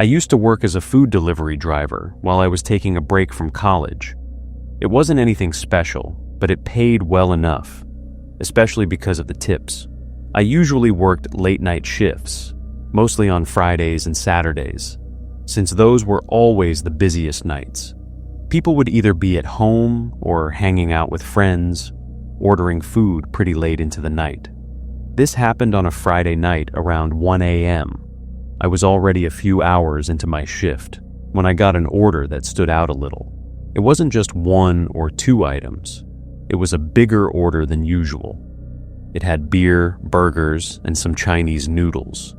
I used to work as a food delivery driver while I was taking a break from college. It wasn't anything special, but it paid well enough, especially because of the tips. I usually worked late-night shifts, mostly on Fridays and Saturdays, since those were always the busiest nights. People would either be at home or hanging out with friends, ordering food pretty late into the night. This happened on a Friday night around 1 a.m. I was already a few hours into my shift when I got an order that stood out a little. It wasn't just 1 or 2 items. It was a bigger order than usual. It had beer, burgers, and some Chinese noodles.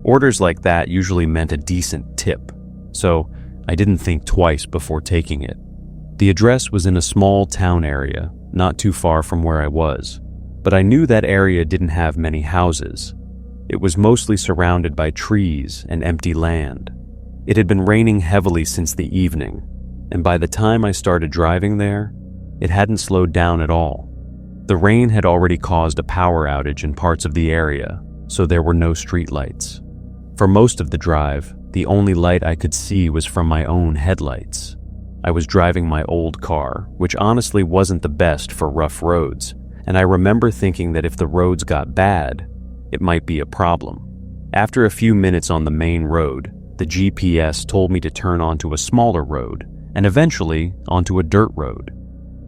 Orders like that usually meant a decent tip, so I didn't think twice before taking it. The address was in a small town area, not too far from where I was, but I knew that area didn't have many houses. It was mostly surrounded by trees and empty land. It had been raining heavily since the evening, and by the time I started driving there, it hadn't slowed down at all. The rain had already caused a power outage in parts of the area, so there were no streetlights. For most of the drive, the only light I could see was from my own headlights. I was driving my old car, which honestly wasn't the best for rough roads, and I remember thinking that if the roads got bad, it might be a problem. After a few minutes on the main road, the GPS told me to turn onto a smaller road, and eventually onto a dirt road.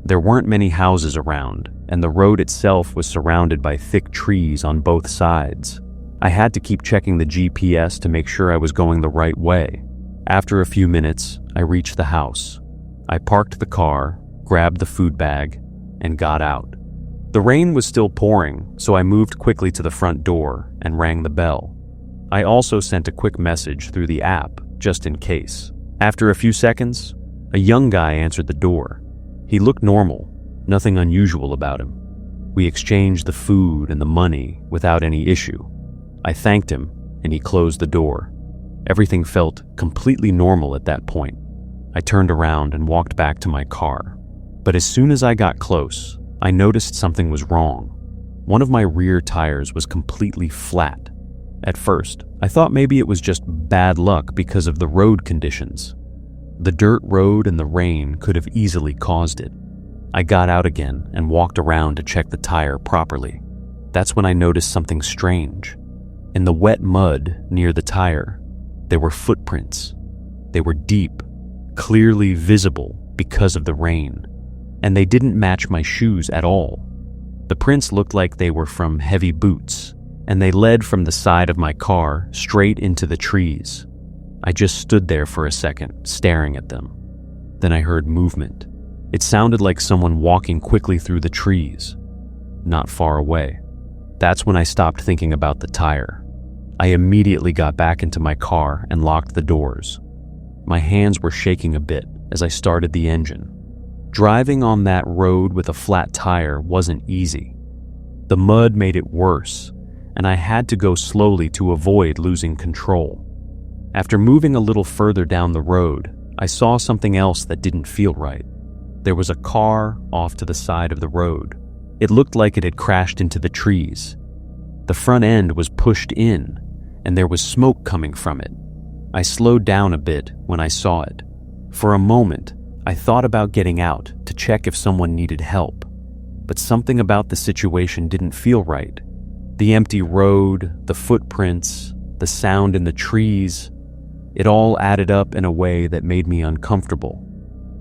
There weren't many houses around, and the road itself was surrounded by thick trees on both sides. I had to keep checking the GPS to make sure I was going the right way. After a few minutes, I reached the house. I parked the car, grabbed the food bag, and got out. The rain was still pouring, so I moved quickly to the front door and rang the bell. I also sent a quick message through the app, just in case. After a few seconds, a young guy answered the door. He looked normal, nothing unusual about him. We exchanged the food and the money without any issue. I thanked him, and he closed the door. Everything felt completely normal at that point. I turned around and walked back to my car. But as soon as I got close, I noticed something was wrong. One of my rear tires was completely flat. At first, I thought maybe it was just bad luck because of the road conditions. The dirt road and the rain could have easily caused it. I got out again and walked around to check the tire properly. That's when I noticed something strange. In the wet mud near the tire, there were footprints. They were deep, clearly visible because of the rain, and they didn't match my shoes at all. The prints looked like they were from heavy boots, and they led from the side of my car straight into the trees. I just stood there for a second, staring at them. Then I heard movement. It sounded like someone walking quickly through the trees, not far away. That's when I stopped thinking about the tire. I immediately got back into my car and locked the doors. My hands were shaking a bit as I started the engine. Driving on that road with a flat tire wasn't easy. The mud made it worse, and I had to go slowly to avoid losing control. After moving a little further down the road, I saw something else that didn't feel right. There was a car off to the side of the road. It looked like it had crashed into the trees. The front end was pushed in, and there was smoke coming from it. I slowed down a bit when I saw it. For a moment, I thought about getting out to check if someone needed help, but something about the situation didn't feel right. The empty road, the footprints, the sound in the trees, it all added up in a way that made me uncomfortable.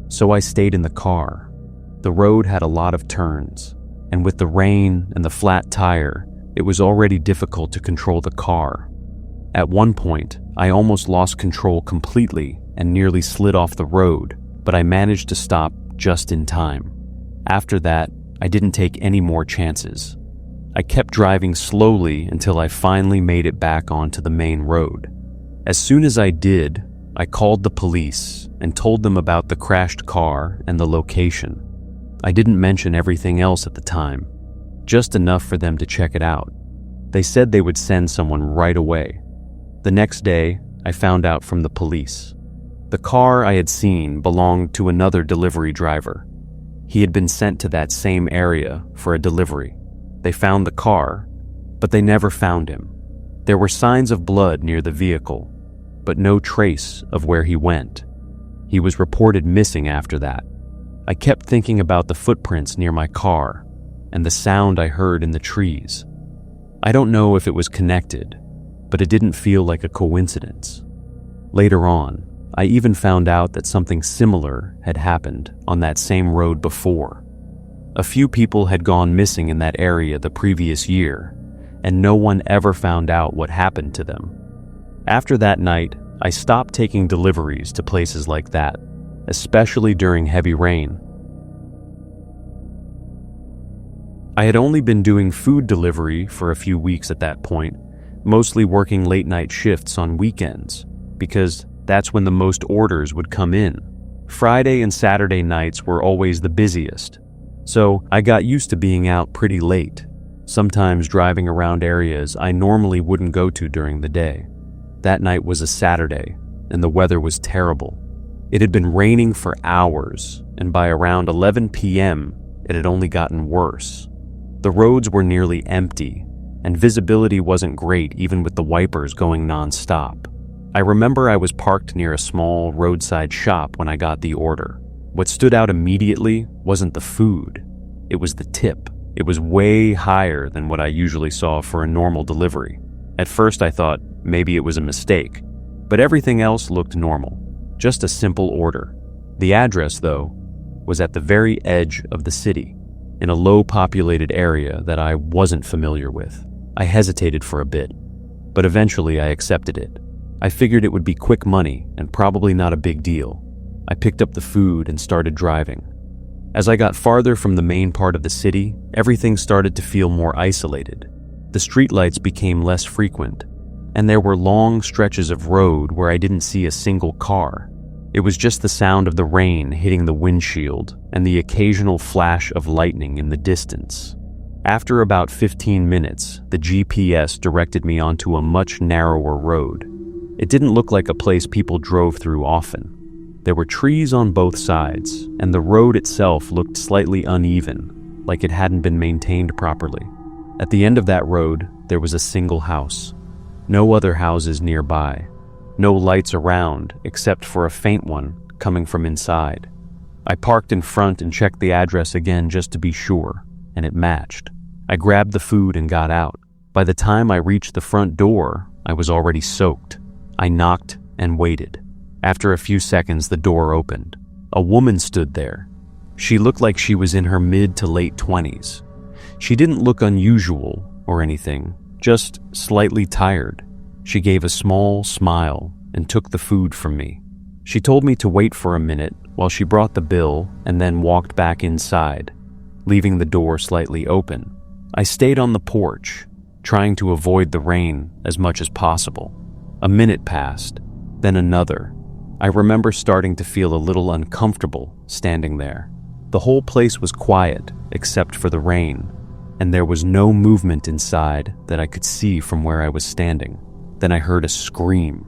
So I stayed in the car. The road had a lot of turns, and with the rain and the flat tire, it was already difficult to control the car. At one point, I almost lost control completely and nearly slid off the road, but I managed to stop just in time. After that, I didn't take any more chances. I kept driving slowly until I finally made it back onto the main road. As soon as I did, I called the police and told them about the crashed car and the location. I didn't mention everything else at the time, just enough for them to check it out. They said they would send someone right away. The next day, I found out from the police. The car I had seen belonged to another delivery driver. He had been sent to that same area for a delivery. They found the car, but they never found him. There were signs of blood near the vehicle. but no trace of where he went. He was reported missing after that. I kept thinking about the footprints near my car and the sound I heard in the trees. I don't know if it was connected, but it didn't feel like a coincidence. Later on, I even found out that something similar had happened on that same road before. A few people had gone missing in that area the previous year, and no one ever found out what happened to them. After that night, I stopped taking deliveries to places like that, especially during heavy rain. I had only been doing food delivery for a few weeks at that point, mostly working late-night shifts on weekends, because that's when the most orders would come in. Friday and Saturday nights were always the busiest, so I got used to being out pretty late, sometimes driving around areas I normally wouldn't go to during the day. That night was a Saturday, and the weather was terrible. It had been raining for hours, and by around 11 p.m., it had only gotten worse. The roads were nearly empty, and visibility wasn't great even with the wipers going non-stop. I remember I was parked near a small roadside shop when I got the order. What stood out immediately wasn't the food, it was the tip. It was way higher than what I usually saw for a normal delivery. At first I thought maybe it was a mistake, but everything else looked normal, just a simple order. The address, though, was at the very edge of the city, in a low-populated area that I wasn't familiar with. I hesitated for a bit, but eventually I accepted it. I figured it would be quick money and probably not a big deal. I picked up the food and started driving. As I got farther from the main part of the city, everything started to feel more isolated. The streetlights became less frequent, and there were long stretches of road where I didn't see a single car. It was just the sound of the rain hitting the windshield and the occasional flash of lightning in the distance. After about 15 minutes, the GPS directed me onto a much narrower road. It didn't look like a place people drove through often. There were trees on both sides, and the road itself looked slightly uneven, like it hadn't been maintained properly. At the end of that road, there was a single house. No other houses nearby. No lights around, except for a faint one coming from inside. I parked in front and checked the address again just to be sure, and it matched. I grabbed the food and got out. By the time I reached the front door, I was already soaked. I knocked and waited. After a few seconds, the door opened. A woman stood there. She looked like she was in her mid to late 20s. She didn't look unusual or anything, just slightly tired. She gave a small smile and took the food from me. She told me to wait for a minute while she brought the bill and then walked back inside, leaving the door slightly open. I stayed on the porch, trying to avoid the rain as much as possible. A minute passed, then another. I remember starting to feel a little uncomfortable standing there. The whole place was quiet except for the rain, and there was no movement inside that I could see from where I was standing. Then I heard a scream.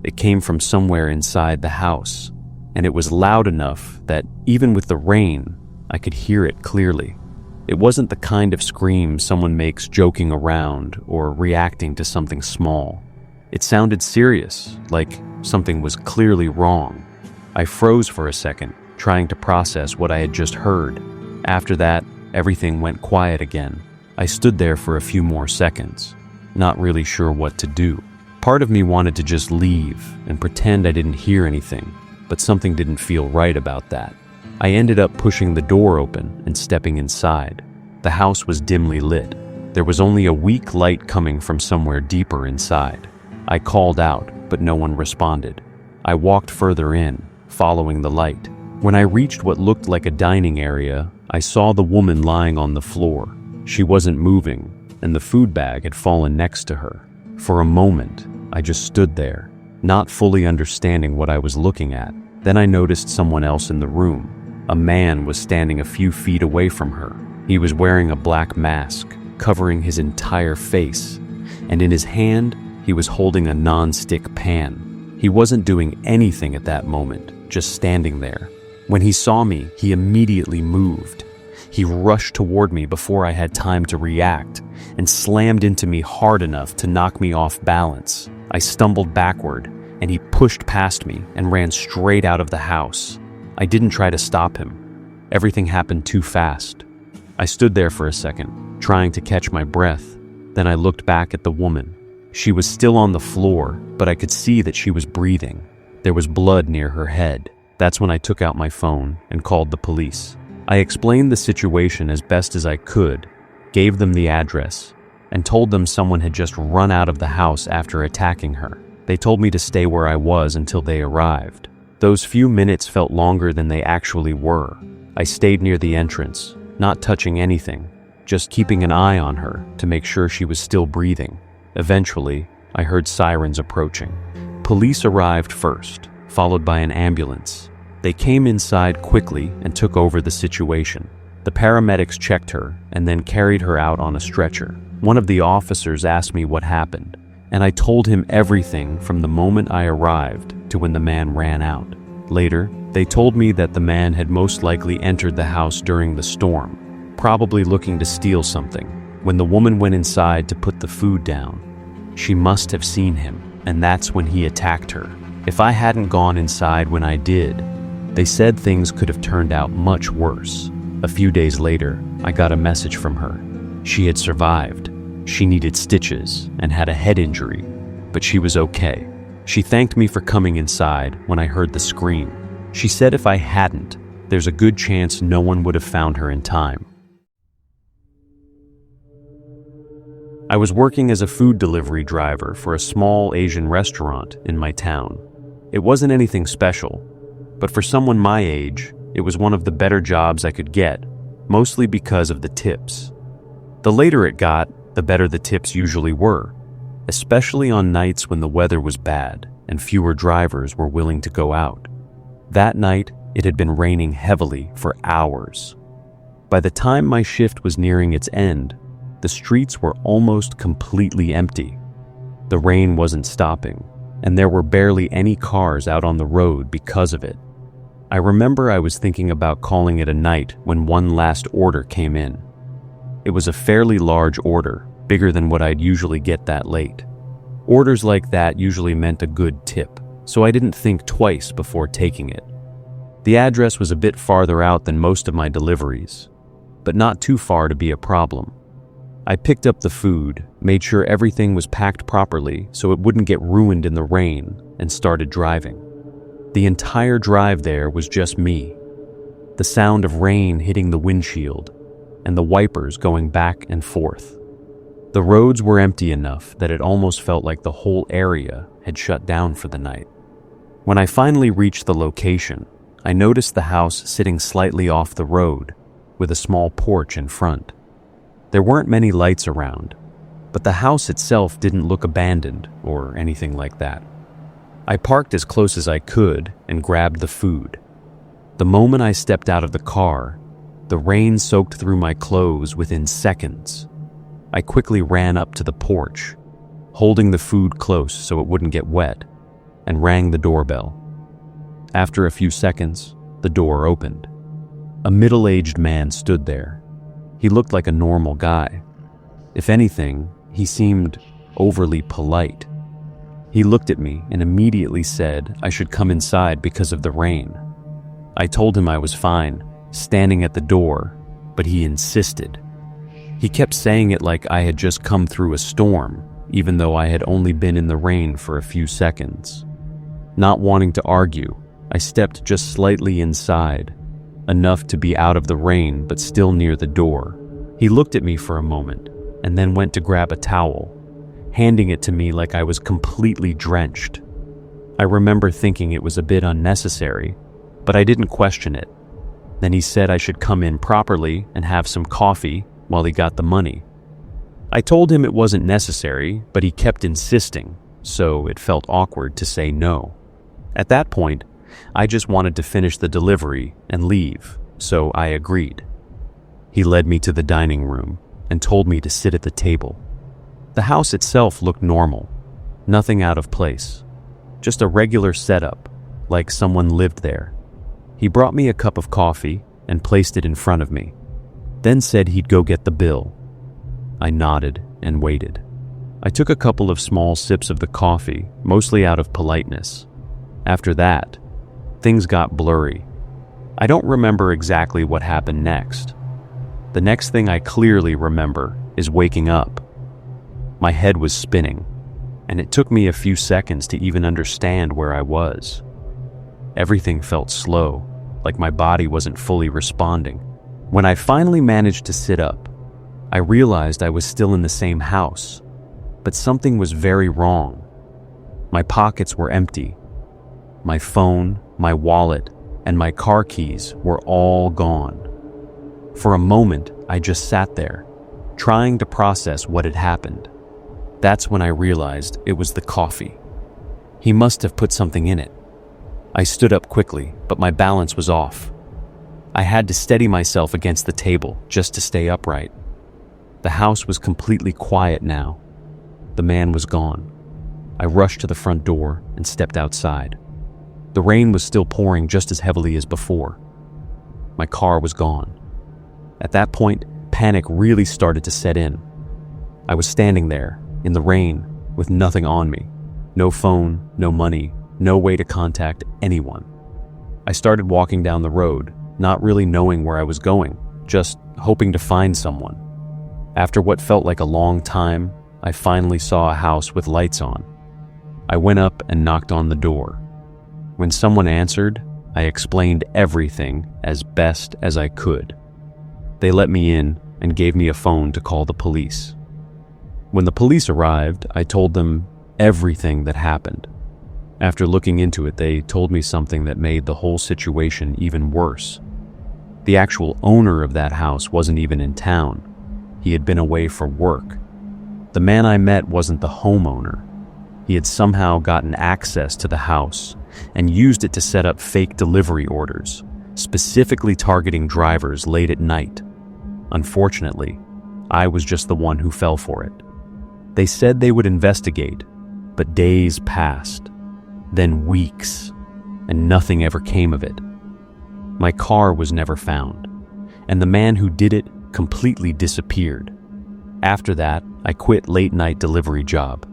It came from somewhere inside the house, and it was loud enough that even with the rain, I could hear it clearly. It wasn't the kind of scream someone makes joking around or reacting to something small. It sounded serious, like something was clearly wrong. I froze for a second, trying to process what I had just heard. After that, everything went quiet again. I stood there for a few more seconds, not really sure what to do. Part of me wanted to just leave and pretend I didn't hear anything, but something didn't feel right about that. I ended up pushing the door open and stepping inside. The house was dimly lit. There was only a weak light coming from somewhere deeper inside. I called out, but no one responded. I walked further in, following the light. When I reached what looked like a dining area, I saw the woman lying on the floor. She wasn't moving, and the food bag had fallen next to her. For a moment, I just stood there, not fully understanding what I was looking at. Then I noticed someone else in the room. A man was standing a few feet away from her. He was wearing a black mask, covering his entire face, and in his hand, he was holding a non-stick pan. He wasn't doing anything at that moment, just standing there. When he saw me, he immediately moved. He rushed toward me before I had time to react and slammed into me hard enough to knock me off balance. I stumbled backward, and he pushed past me and ran straight out of the house. I didn't try to stop him. Everything happened too fast. I stood there for a second, trying to catch my breath. Then I looked back at the woman. She was still on the floor, but I could see that she was breathing. There was blood near her head. That's when I took out my phone and called the police. I explained the situation as best as I could, gave them the address, and told them someone had just run out of the house after attacking her. They told me to stay where I was until they arrived. Those few minutes felt longer than they actually were. I stayed near the entrance, not touching anything, just keeping an eye on her to make sure she was still breathing. Eventually, I heard sirens approaching. Police arrived first, followed by an ambulance. They came inside quickly and took over the situation. The paramedics checked her and then carried her out on a stretcher. One of the officers asked me what happened, and I told him everything from the moment I arrived to when the man ran out. Later, they told me that the man had most likely entered the house during the storm, probably looking to steal something. When the woman went inside to put the food down, she must have seen him, and that's when he attacked her. If I hadn't gone inside when I did, they said things could have turned out much worse. A few days later, I got a message from her. She had survived. She needed stitches and had a head injury, but she was okay. She thanked me for coming inside when I heard the scream. She said if I hadn't, there's a good chance no one would have found her in time. I was working as a food delivery driver for a small Asian restaurant in my town. It wasn't anything special, but for someone my age, it was one of the better jobs I could get, mostly because of the tips. The later it got, the better the tips usually were, especially on nights when the weather was bad and fewer drivers were willing to go out. That night, it had been raining heavily for hours. By the time my shift was nearing its end, the streets were almost completely empty. The rain wasn't stopping, and there were barely any cars out on the road because of it. I remember I was thinking about calling it a night when one last order came in. It was a fairly large order, bigger than what I'd usually get that late. Orders like that usually meant a good tip, so I didn't think twice before taking it. The address was a bit farther out than most of my deliveries, but not too far to be a problem. I picked up the food, made sure everything was packed properly so it wouldn't get ruined in the rain, and started driving. The entire drive there was just me. The sound of rain hitting the windshield, and the wipers going back and forth. The roads were empty enough that it almost felt like the whole area had shut down for the night. When I finally reached the location, I noticed the house sitting slightly off the road, with a small porch in front. There weren't many lights around, but the house itself didn't look abandoned or anything like that. I parked as close as I could and grabbed the food. The moment I stepped out of the car, the rain soaked through my clothes within seconds. I quickly ran up to the porch, holding the food close so it wouldn't get wet, and rang the doorbell. After a few seconds, the door opened. A middle-aged man stood there. He looked like a normal guy. If anything, he seemed overly polite. He looked at me and immediately said I should come inside because of the rain. I told him I was fine, standing at the door, but he insisted. He kept saying it like I had just come through a storm, even though I had only been in the rain for a few seconds. Not wanting to argue, I stepped just slightly inside, enough to be out of the rain but still near the door. He looked at me for a moment and then went to grab a towel, handing it to me like I was completely drenched. I remember thinking it was a bit unnecessary, but I didn't question it. Then he said I should come in properly and have some coffee while he got the money. I told him it wasn't necessary, but he kept insisting, so it felt awkward to say no. At that point, I just wanted to finish the delivery and leave, so I agreed. He led me to the dining room and told me to sit at the table. The house itself looked normal, nothing out of place, just a regular setup, like someone lived there. He brought me a cup of coffee and placed it in front of me, then said he'd go get the bill. I nodded and waited. I took a couple of small sips of the coffee, mostly out of politeness. After that, things got blurry. I don't remember exactly what happened next. The next thing I clearly remember is waking up. My head was spinning, and it took me a few seconds to even understand where I was. Everything felt slow, like my body wasn't fully responding. When I finally managed to sit up, I realized I was still in the same house, but something was very wrong. My pockets were empty. My phone, my wallet, and my car keys were all gone. For a moment, I just sat there, trying to process what had happened. That's when I realized it was the coffee. He must have put something in it. I stood up quickly, but my balance was off. I had to steady myself against the table just to stay upright. The house was completely quiet now. The man was gone. I rushed to the front door and stepped outside. The rain was still pouring just as heavily as before. My car was gone. At that point, panic really started to set in. I was standing there, in the rain, with nothing on me. No phone, no money, no way to contact anyone. I started walking down the road, not really knowing where I was going, just hoping to find someone. After what felt like a long time, I finally saw a house with lights on. I went up and knocked on the door. When someone answered, I explained everything as best as I could. They let me in and gave me a phone to call the police. When the police arrived, I told them everything that happened. After looking into it, they told me something that made the whole situation even worse. The actual owner of that house wasn't even in town. He had been away for work. The man I met wasn't the homeowner. He had somehow gotten access to the house and used it to set up fake delivery orders, specifically targeting drivers late at night. Unfortunately, I was just the one who fell for it. They said they would investigate, but days passed, then weeks, and nothing ever came of it. My car was never found, and the man who did it completely disappeared. After that, I quit late-night delivery job